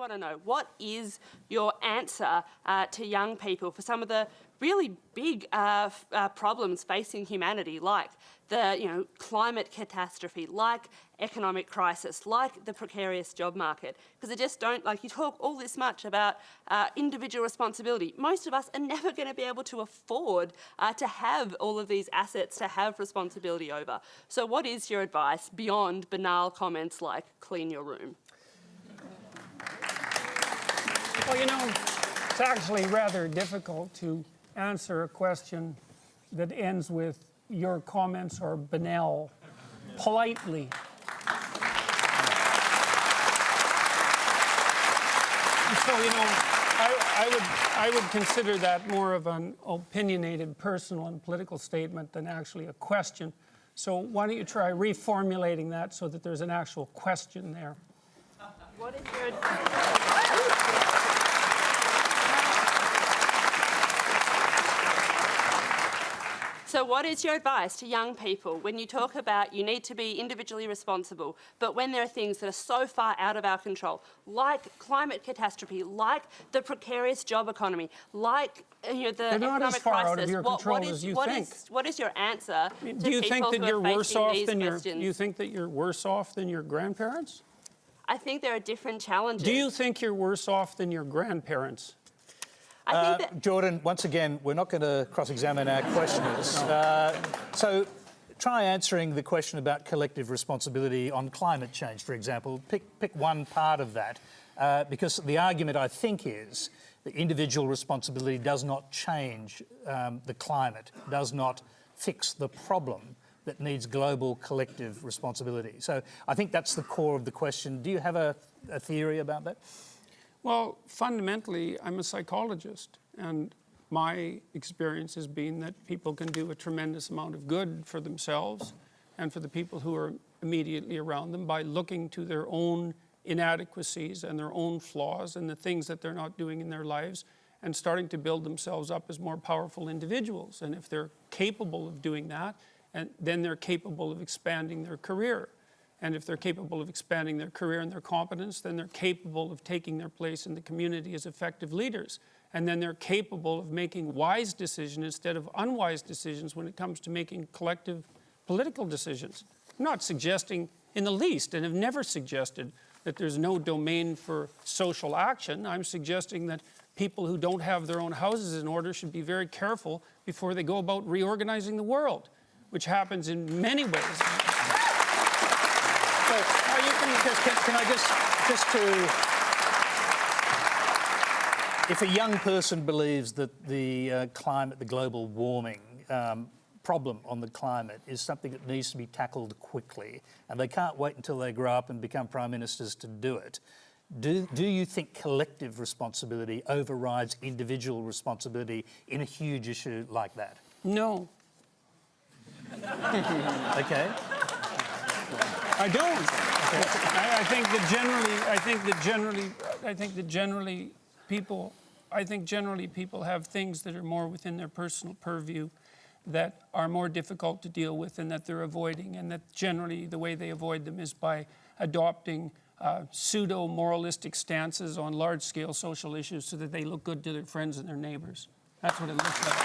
want to know, what is your answer to young people for some of the really big problems facing humanity, like the climate catastrophe, like economic crisis, like the precarious job market? Because I just don't, you talk all this much about individual responsibility. Most of us are never going to be able to afford to have all of these assets to have responsibility over. So what is your advice beyond banal comments like clean your room? Well, it's actually rather difficult to answer a question that ends with your comments are banal, politely. So, I would consider that more of an opinionated personal and political statement than actually a question. So why don't you try reformulating that so that there's an actual question there? What is your... So what is your advice to young people when you talk about you need to be individually responsible, but when there are things that are so far out of our control, like climate catastrophe, like the precarious job economy, like the economic crisis? Out of your control as you think. What is your answer to Do you think that you're worse off than you think that you're worse off than your grandparents? I think there are different challenges. Do you think you're worse off than your grandparents? I think that... Jordan, once again, we're not going to cross-examine our questioners. So try answering the question about collective responsibility on climate change, for example. Pick one part of that, because the argument, I think, is that individual responsibility does not change the climate, does not fix the problem that needs global collective responsibility. So I think that's the core of the question. Do you have a theory about that? Well, fundamentally, I'm a psychologist, and my experience has been that people can do a tremendous amount of good for themselves and for the people who are immediately around them by looking to their own inadequacies and their own flaws and the things that they're not doing in their lives and starting to build themselves up as more powerful individuals. And if they're capable of doing that, then they're capable of expanding their career. And if they're capable of expanding their career and their competence, then they're capable of taking their place in the community as effective leaders. And then they're capable of making wise decisions instead of unwise decisions when it comes to making collective political decisions. I'm not suggesting in the least, and have never suggested, that there's no domain for social action. I'm suggesting that people who don't have their own houses in order should be very careful before they go about reorganizing the world, which happens in many ways. Can I just if a young person believes that the climate, the global warming problem on the climate is something that needs to be tackled quickly, and they can't wait until they grow up and become prime ministers to do it, do you think collective responsibility overrides individual responsibility in a huge issue like that? No. Okay. I don't. I think generally people have things that are more within their personal purview that are more difficult to deal with and that they're avoiding, and that generally the way they avoid them is by adopting pseudo-moralistic stances on large-scale social issues so that they look good to their friends and their neighbors. That's what it looks like.